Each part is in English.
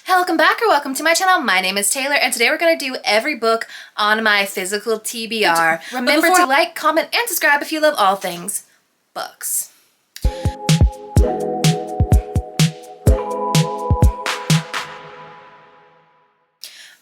Welcome back or welcome to my channel. My name is Taylor and today we're going to do every book on my physical TBR. Remember to like, comment, and subscribe if you love all things books.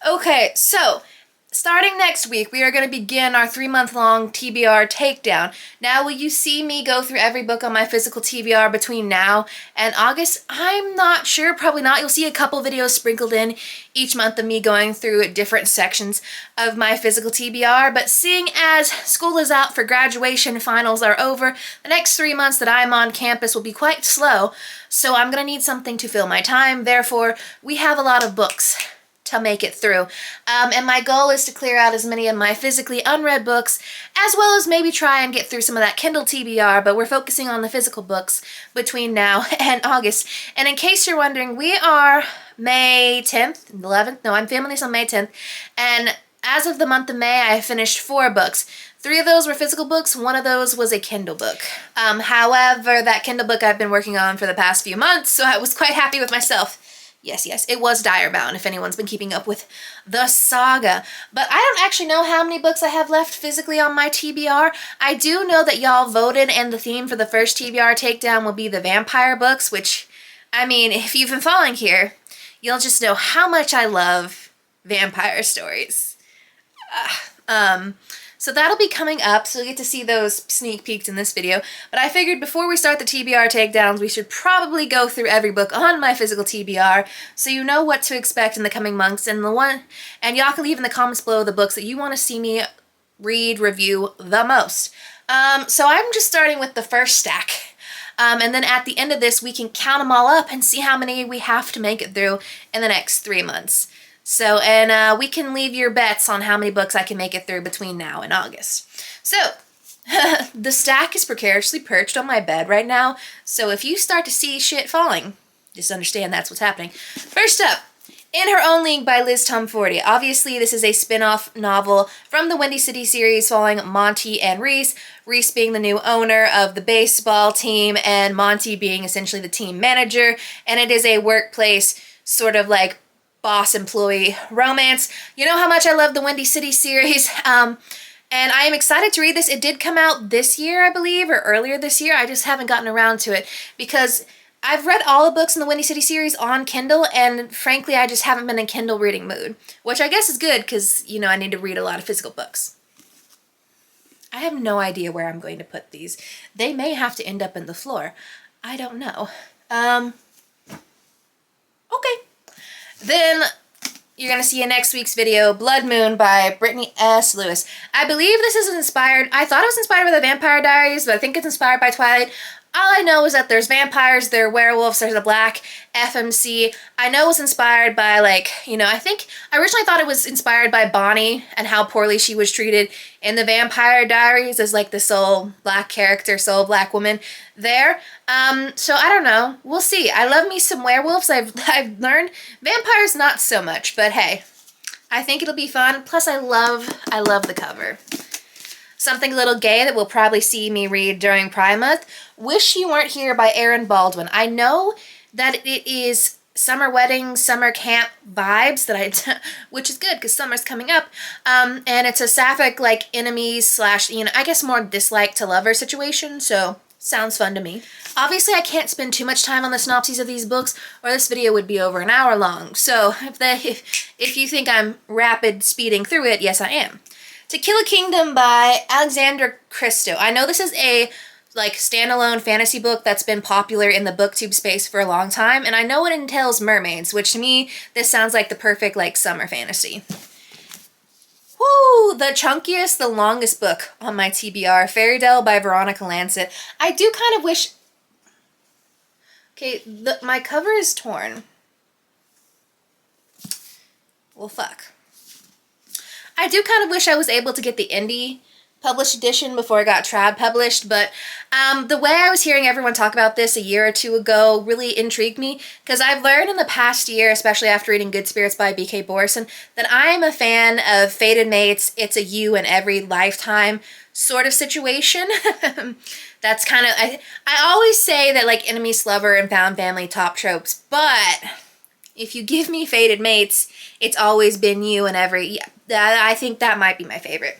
Okay, so starting next week, we are going to begin our 3-month-long TBR takedown. Now, will you see me go through every book on my physical TBR between now and August? I'm not sure, probably not. You'll see a couple videos sprinkled in each month of me going through different sections of my physical TBR, but seeing as school is out for graduation, finals are over, the next 3 months that I'm on campus will be quite slow, so I'm going to need something to fill my time. Therefore, we have a lot of books to make it through. And my goal is to clear out as many of my physically unread books, as well as maybe try and get through some of that Kindle TBR, but we're focusing on the physical books between now and August. And in case you're wondering, we are May 10th, 11th, no, I'm filming this on May 10th, and as of the month of May, I finished 4 books. 3 of those were physical books, 1 of those was a Kindle book. However, that Kindle book I've been working on for the past few months, so I was quite happy with myself. Yes, it was Direbound, if anyone's been keeping up with the saga. But I don't actually know how many books I have left physically on my TBR. I do know that y'all voted, and the theme for the first TBR takedown will be the vampire books, which, I mean, if you've been following here, you'll just know how much I love vampire stories. So that'll be coming up, so you'll get to see those sneak peeks in this video. But I figured before we start the TBR takedowns, we should probably go through every book on my physical TBR, so you know what to expect in the coming months. And y'all can leave in the comments below the books that you want to see me read, review the most. So I'm just starting with the first stack. And then at the end of this, we can count them all up and see how many we have to make it through in the next 3 months. So, and we can leave your bets on how many books I can make it through between now and August. So, the stack is precariously perched on my bed right now, so if you start to see shit falling, just understand that's what's happening. First up, In Her Own League by Liz Tumforty. Obviously, this is a spin-off novel from the Windy City series following Monty and Reese, Reese being the new owner of the baseball team, and Monty being essentially the team manager, and it is a workplace sort of like boss-employee romance. You know how much I love the Windy City series, and I am excited to read this. It did come out this year, I believe, or earlier this year. I just haven't gotten around to it because I've read all the books in the Windy City series on Kindle, and frankly, I just haven't been in Kindle reading mood, which I guess is good because, you know, I need to read a lot of physical books. I have no idea where I'm going to put these. They may have to end up in the floor. I don't know. Okay. Then you're going to see in next week's video, Blood Moon by Brittany S. Lewis. I believe this is inspired, I thought it was inspired by the Vampire Diaries, but I think it's inspired by Twilight. All I know is that there's vampires, there are werewolves, there's a black FMC. I know it was inspired by, like, you know, I originally thought it was inspired by Bonnie and how poorly she was treated in the Vampire Diaries as, like, the sole black character, sole black woman there. So I don't know. We'll see. I love me some werewolves. I've learned vampires not so much, but hey, I think it'll be fun. Plus I love the cover. Something a little gay that we'll probably see me read during Pride Month. Wish You Weren't Here by Erin Baldwin. I know that it is summer wedding, summer camp vibes, which is good because summer's coming up. And it's a sapphic, like, enemies / you know, I guess more dislike to lover situation, so sounds fun to me. Obviously, I can't spend too much time on the synopses of these books, or this video would be over an hour long. So if you think I'm rapid speeding through it, yes, I am. To Kill a Kingdom by Alexandra Christo. I know this is a, like, standalone fantasy book that's been popular in the booktube space for a long time, and I know it entails mermaids, which to me, this sounds like the perfect, like, summer fantasy. Woo! The chunkiest, the longest book on my TBR, Fairytale by Veronica Lancet. I do kind of wish... Okay, my cover is torn. Well, fuck. I do kind of wish I was able to get the indie published edition before it got trad published, but the way I was hearing everyone talk about this a year or two ago really intrigued me, because I've learned in the past year, especially after reading Good Spirits by B.K. Borison, that I am a fan of fated mates, it's a you in every lifetime sort of situation. That's kind of, I always say that, like, enemies, lover, and found family top tropes, but if you give me fated mates, it's always been you and every, yeah, I think that might be my favorite.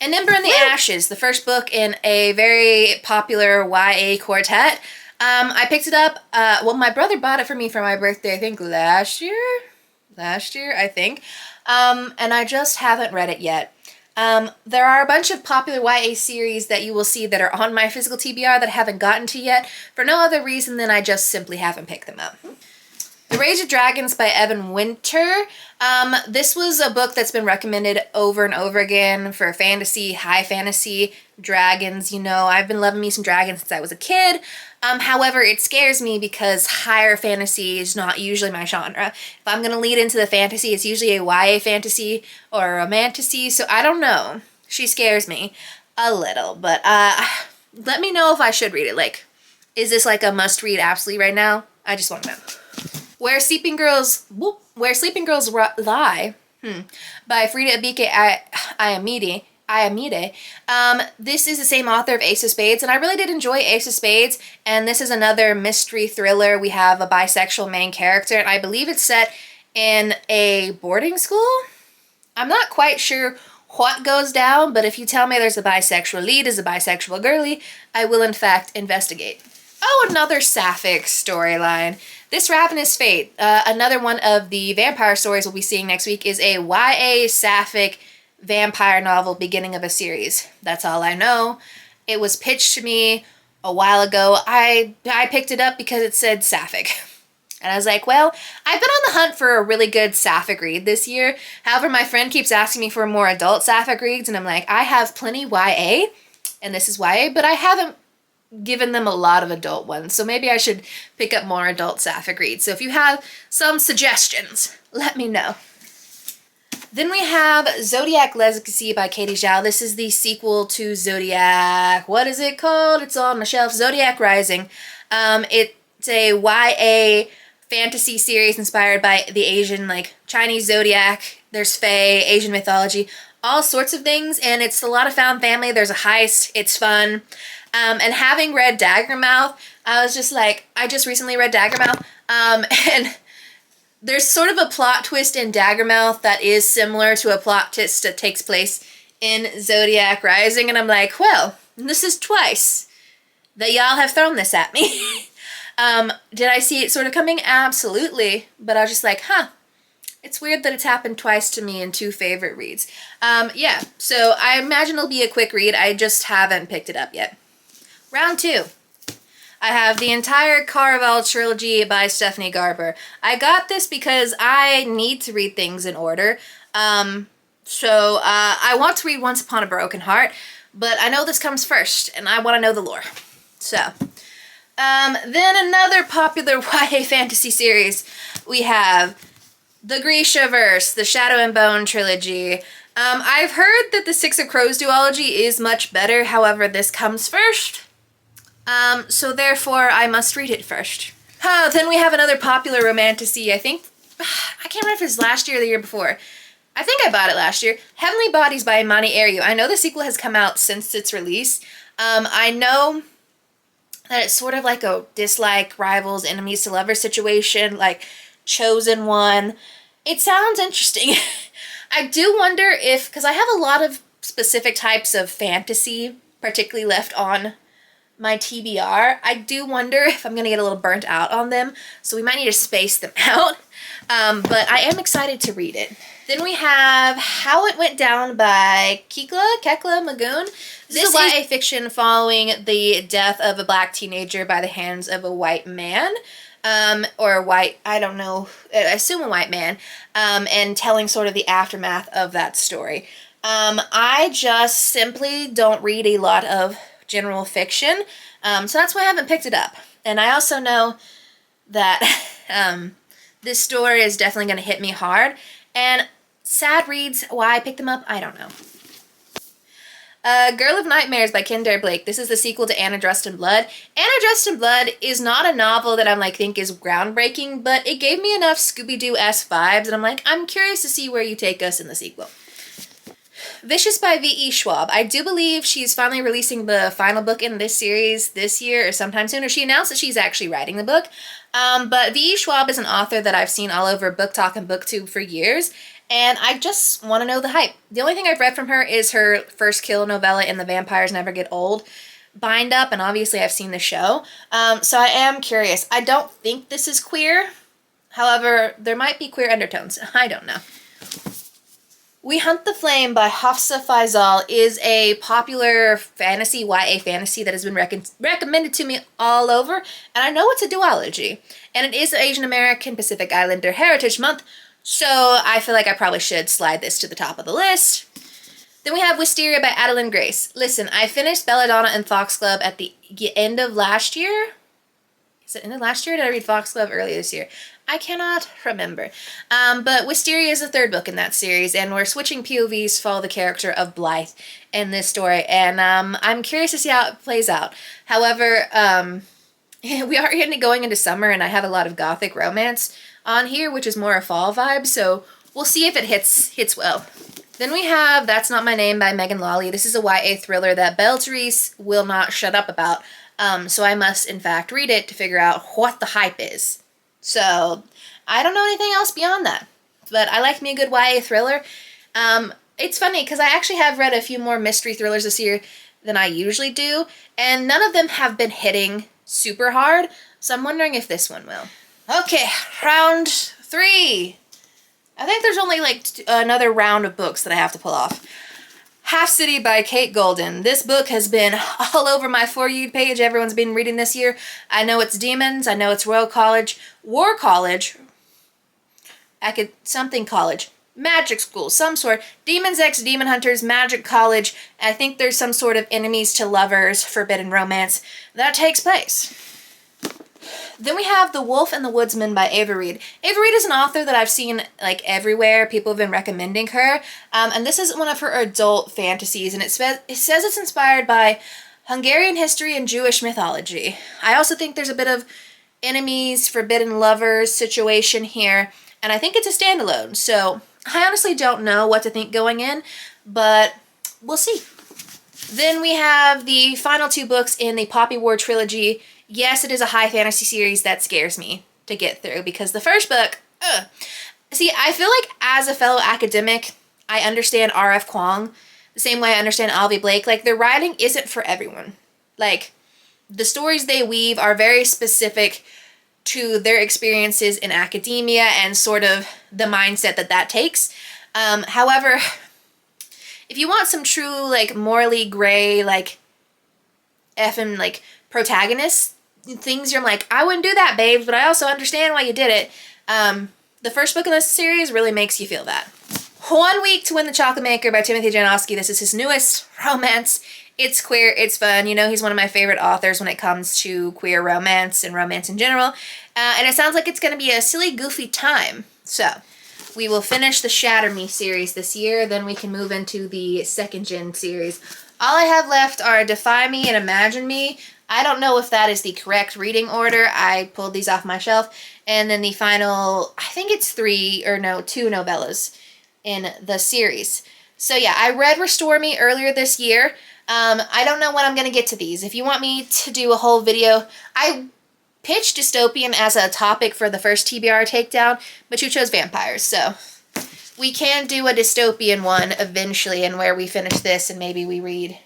And Ember in the Ashes, the first book in a very popular YA quartet. I picked it up, well, my brother bought it for me for my birthday, I think last year, I think. And I just haven't read it yet. There are a bunch of popular YA series that you will see that are on my physical TBR that I haven't gotten to yet, for no other reason than I just simply haven't picked them up. The Rage of Dragons by Evan Winter. This was a book that's been recommended over and over again for fantasy, high fantasy, dragons. You know, I've been loving me some dragons since I was a kid. However, it scares me because higher fantasy is not usually my genre. If I'm going to lead into the fantasy, it's usually a YA fantasy or a romantasy, so I don't know. She scares me a little, but let me know if I should read it. Like, is this like a must-read absolutely right now? I just want to know. Where Sleeping Girls Lie, by Frida Abike Ayamide. This is the same author of Ace of Spades, and I really did enjoy Ace of Spades, and this is another mystery thriller. We have a bisexual main character, and I believe it's set in a boarding school? I'm not quite sure what goes down, but if you tell me there's a bisexual lead as a bisexual girly, I will in fact investigate. Oh, another sapphic storyline. This Ravenous Fate, another one of the vampire stories we'll be seeing next week, is a YA sapphic vampire novel beginning of a series. That's all I know. It was pitched to me a while ago. I picked it up because it said sapphic. And I was like, well, I've been on the hunt for a really good sapphic read this year. However, my friend keeps asking me for more adult sapphic reads, and I'm like, I have plenty YA, and this is YA, but I haven't given them a lot of adult ones, so maybe I should pick up more adult sapphic reads. So if you have some suggestions, let me know. Then we have Zodiac Legacy by Katie Zhao. This is the sequel to Zodiac. What is it called? It's on my shelf. Zodiac Rising. It's a YA fantasy series inspired by the Asian, like, Chinese zodiac. There's fae, Asian mythology, all sorts of things, and it's a lot of found family. There's a heist. It's fun. And having read Daggermouth, I was just like, I just recently read Daggermouth, and there's sort of a plot twist in Daggermouth that is similar to a plot twist that takes place in Zodiac Rising, and I'm like, well, this is twice that y'all have thrown this at me. Did I see it sort of coming? Absolutely, but I was just like, it's weird that it's happened twice to me in two favorite reads. Yeah, so I imagine it'll be a quick read. I just haven't picked it up yet. Round 2. I have the entire Caraval trilogy by Stephanie Garber. I got this because I need to read things in order. So I want to read Once Upon a Broken Heart, but I know this comes first, and I want to know the lore. So, then another popular YA fantasy series. We have the Grishaverse, the Shadow and Bone trilogy. I've heard that the Six of Crows duology is much better, however, this comes first. So therefore, I must read it first. Then we have another popular romantasy, I think, I can't remember if it was last year or the year before. I think I bought it last year. Heavenly Bodies by Imani Ariu. I know the sequel has come out since its release. I know that it's sort of like a dislike, rivals, enemies to lovers situation, like chosen one. It sounds interesting. I do wonder if, because I have a lot of specific types of fantasy, particularly left on my TBR, I do wonder if I'm going to get a little burnt out on them, so we might need to space them out. But I am excited to read it. Then we have How It Went Down by Kekla Magoon. This is YA fiction following the death of a black teenager by the hands of a white man. Or a white, I don't know, I assume a white man, and telling sort of the aftermath of that story. I just simply don't read a lot of general fiction, so that's why I haven't picked it up. And I also know that this story is definitely going to hit me hard, and sad reads, why I picked them up, I don't know. Girl of Nightmares by Kendare Blake. This is the sequel to Anna Dressed in Blood. Anna Dressed in Blood is not a novel that I'm think is groundbreaking, but it gave me enough Scooby-Doo-esque vibes, and I'm curious to see where you take us in the sequel. Vicious by V.E. Schwab. I do believe she's finally releasing the final book in this series this year or sometime soon, or she announced that she's actually writing the book. But V.E. Schwab is an author that I've seen all over Book Talk and BookTube for years, and I just want to know the hype. The only thing I've read from her is her First Kill novella in the Vampires Never Get Old bind up, and obviously I've seen the show. So I am curious. I don't think this is queer. However, there might be queer undertones. I don't know. We Hunt the Flame by Hafsa Faizal is a popular fantasy, YA fantasy that has been recommended to me all over, and I know it's a duology, and it is Asian American Pacific Islander Heritage Month, so I feel like I probably should slide this to the top of the list. Then we have Wisteria by Adeline Grace. Listen, I finished Belladonna and Foxglove at the end of last year. Is it end of last year, or did I read Foxglove earlier this year? I cannot remember. But Wisteria is the third book in that series, and we're switching POVs to follow the character of Blythe in this story, and I'm curious to see how it plays out. However, we are going into summer, and I have a lot of gothic romance on here, which is more a fall vibe, so we'll see if it hits well. Then we have That's Not My Name by Megan Lawley. This is a YA thriller that Belle Therese will not shut up about, so I must, in fact, read it to figure out what the hype is. So, I don't know anything else beyond that, but I like me a good YA thriller. It's funny, because I actually have read a few more mystery thrillers this year than I usually do, and none of them have been hitting super hard, so I'm wondering if this one will. Okay, round 3. I think there's only like another round of books that I have to pull off. Half City by Kate Golden. This book has been all over my For You page. Everyone's been reading this year. I know it's demons. I know it's Royal College, War College, something college, magic school, some sort. Demons X Demon Hunters, Magic College. I think there's some sort of enemies to lovers, forbidden romance that takes place. Then we have The Wolf and the Woodsman by Ava Reid. Ava Reid is an author that I've seen like everywhere. People have been recommending her. And this is one of her adult fantasies, and it says it's inspired by Hungarian history and Jewish mythology. I also think there's a bit of enemies, forbidden lovers situation here, and I think it's a standalone. So I honestly don't know what to think going in, but we'll see. Then we have the final 2 books in the Poppy War trilogy. Yes, it is a high fantasy series that scares me to get through, because the first book, See, I feel like as a fellow academic, I understand R.F. Kuang the same way I understand Alvy Blake. Like, their writing isn't for everyone. Like, the stories they weave are very specific to their experiences in academia and sort of the mindset that takes. However, if you want some true, like, morally gray, like, effing, like, protagonists, things you're like, I wouldn't do that, babes, but I also understand why you did it. The first book in this series really makes you feel that. 1 Week to Win the Chocolate Maker by Timothy Janowski. This is his newest romance. It's queer, it's fun. You know, he's one of my favorite authors when it comes to queer romance and romance in general. And it sounds like it's going to be a silly, goofy time. So, we will finish the Shatter Me series this year, then we can move into the second gen series. All I have left are Defy Me and Imagine Me. I don't know if that is the correct reading order. I pulled these off my shelf. And then the final, I think it's 2 novellas in the series. So yeah, I read Restore Me earlier this year. I don't know when I'm going to get to these. If you want me to do a whole video, I pitched dystopian as a topic for the first TBR takedown, but you chose vampires, so we can do a dystopian one eventually, and where we finish this and maybe we read...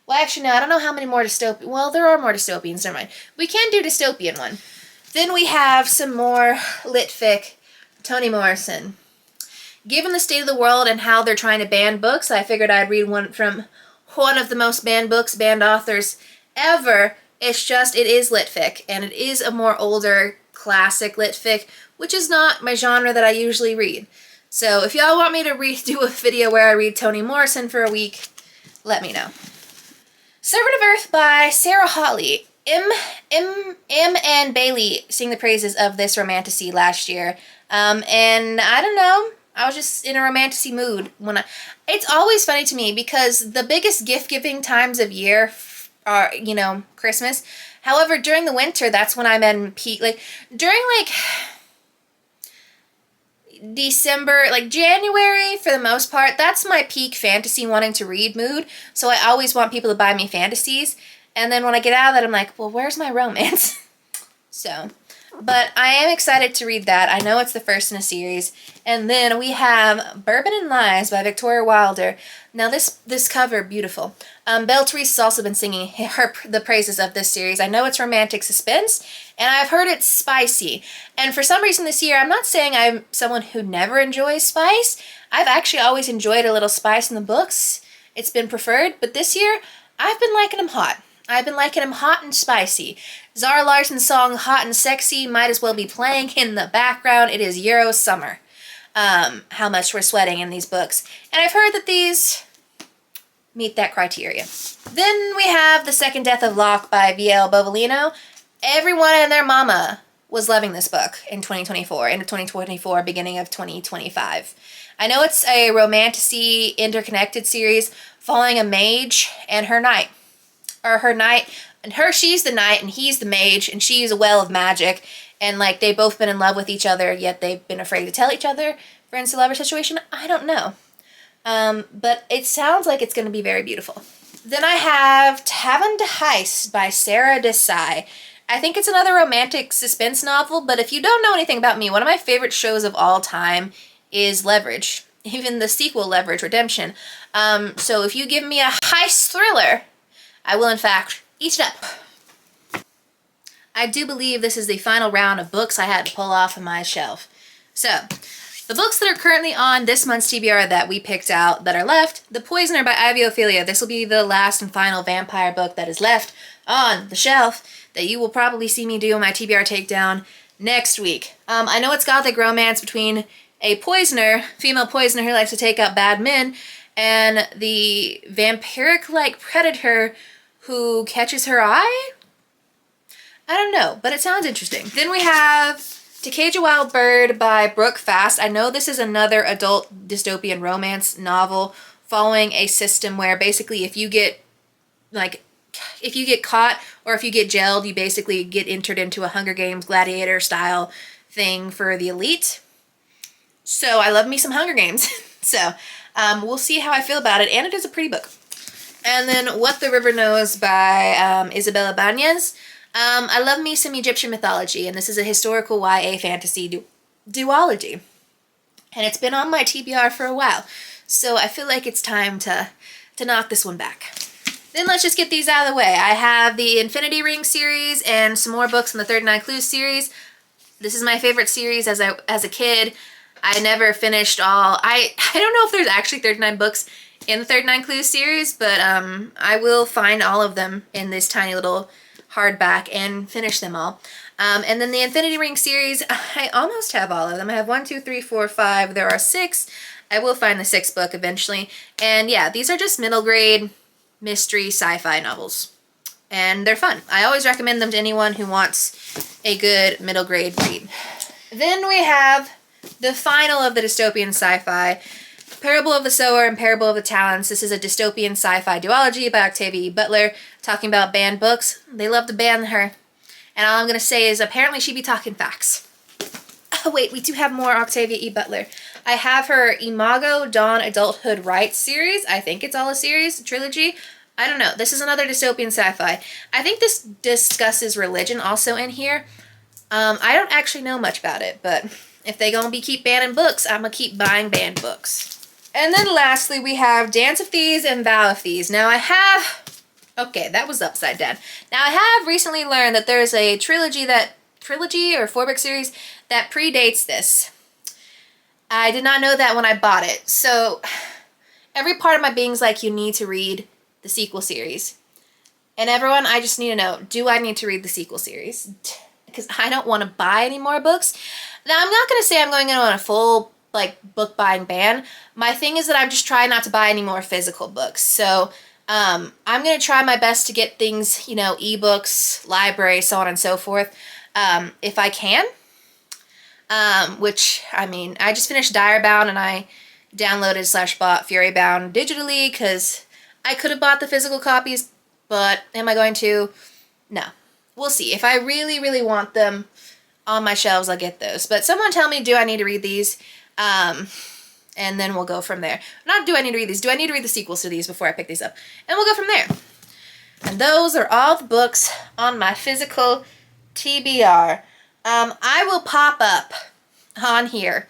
Well, actually, no, I don't know how many more dystopian... Well, there are more dystopians, never mind. We can do dystopian one. Then we have some more lit fic. Toni Morrison. Given the state of the world and how they're trying to ban books, I figured I'd read one from one of the most banned books, banned authors ever. It's just, it is lit fic, and it is a more older, classic lit fic, which is not my genre that I usually read. So if y'all want me to do a video where I read Toni Morrison for a week, let me know. Servant of Earth by Sarah Hawley. And Bailey sing the praises of this romantasy last year. And I don't know, I was just in a romantasy mood it's always funny to me because the biggest gift-giving times of year are, you know, Christmas. However, during the winter, that's when I'm in peak, like, during December, like January for the most part, that's my peak fantasy wanting to read mood. So I always want people to buy me fantasies. And then when I get out of that, I'm like, well, where's my romance? So, but I am excited to read that. I know it's the first in a series. And then we have Bourbon and Lies by Victoria Wilder. Now this cover, beautiful. Belle Therese has also been singing the praises of this series. I know it's romantic suspense, and I've heard it's spicy. And for some reason this year, I'm not saying I'm someone who never enjoys spice. I've actually always enjoyed a little spice in the books. It's been preferred, but this year, I've been liking them hot. I've been liking them hot and spicy. Zara Larsson's song Hot and Sexy might as well be playing in the background. It is Euro summer. How much we're sweating in these books. And I've heard that these meet that criteria. Then we have The Second Death of Locke by V.L. Bovalino. Everyone and their mama was loving this book in 2024, end of 2024, beginning of 2025. I know it's a romantasy interconnected series following a mage and her knight. Or her knight, and she's the knight and he's the mage, and she's a well of magic, and like they've both been in love with each other, yet they've been afraid to tell each other. Friends to lover situation, I don't know. But it sounds like it's going to be very beautiful. Then I have Tavern de Heist by Sarah Desai. I think it's another romantic suspense novel, but if you don't know anything about me, one of my favorite shows of all time is Leverage. Even the sequel, Leverage Redemption. So if you give me a heist thriller, I will in fact eat it up. I do believe this is the final round of books I had to pull off of my shelf. So, the books that are currently on this month's TBR that we picked out that are left, The Poisoner by Ivy Ophelia. This will be the last and final vampire book that is left on the shelf that you will probably see me do my TBR takedown next week. I know it's gothic romance between a poisoner, female poisoner who likes to take out bad men, and the vampiric-like predator who catches her eye? I don't know, but it sounds interesting. Then we have To Cage a Wild Bird by Brooke Fast. I know this is another adult dystopian romance novel following a system where basically if you get caught or if you get jailed, you basically get entered into a Hunger Games gladiator style thing for the elite. So I love me some Hunger Games. So we'll see how I feel about it, and it is a pretty book. And then What the River Knows by Isabella Banez. I love me some Egyptian mythology, and this is a historical YA fantasy duology. And it's been on my TBR for a while, so I feel like it's time to knock this one back. Then let's just get these out of the way. I have the Infinity Ring series and some more books in the 39 Clues series. This is my favorite series as a kid. I never finished all. I don't know if there's actually 39 books in the 39 Clues series, but I will find all of them in this tiny little hardback and finish them all. And then the Infinity Ring series, I almost have all of them. I have 1, 2, 3, 4, 5. There are 6. I will find the 6th book eventually. And yeah, these are just middle grade mystery sci-fi novels. And they're fun. I always recommend them to anyone who wants a good middle grade read. Then we have the final of the dystopian sci-fi, Parable of the Sower and Parable of the Talents. This is a dystopian sci-fi duology by Octavia E. Butler, talking about banned books. They love to ban her. And all I'm going to say is apparently she be talking facts. Oh wait, we do have more Octavia E. Butler. I have her Imago Dawn Adulthood Rights series. I think it's all a series, trilogy. I don't know. This is another dystopian sci-fi. I think this discusses religion also in here. I don't actually know much about it, but if they gonna keep banning books, I'm gonna keep buying banned books. And then lastly, we have Dance of Thieves and Vow of Thieves. Now I have... Okay, that was upside down. Now I have recently learned that there's a trilogy or 4-book series that predates this. I did not know that when I bought it. So every part of my being's like, you need to read the sequel series. And everyone, I just need to know, do I need to read the sequel series? Because I don't want to buy any more books. Now, I'm not going to say I'm going on a full book buying ban. My thing is that I'm just trying not to buy any more physical books. So I'm going to try my best to get things, ebooks, library, so on and so forth, if I can. Which, I mean, I just finished Direbound and I downloaded/bought Furybound digitally because I could have bought the physical copies, but am I going to? No. We'll see. If I really, really want them on my shelves, I'll get those. But someone tell me, do I need to read these? And then we'll go from there. Not do I need to read these. Do I need to read the sequels to these before I pick these up? And we'll go from there. And those are all the books on my physical TBR. I will pop up on here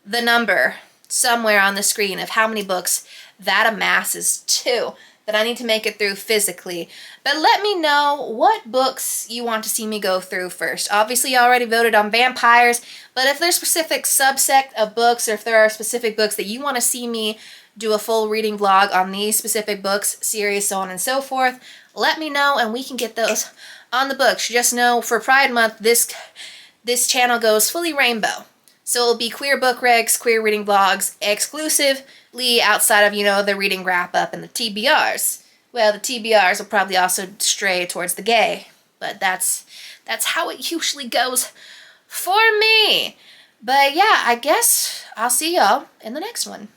the number somewhere on the screen of how many books that amasses to that I need to make it through physically. But let me know what books you want to see me go through first. Obviously, you already voted on vampires, but if there's specific subsect of books or if there are specific books that you want to see me do a full reading vlog on these specific books, series, so on and so forth, let me know and we can get those on the books. Just know for Pride Month, this channel goes fully rainbow. So it'll be queer book regs, queer reading vlogs, exclusively outside of, the reading wrap-up and the TBRs. Well, the TBRs will probably also stray towards the gay, but that's how it usually goes for me. But yeah, I guess I'll see y'all in the next one.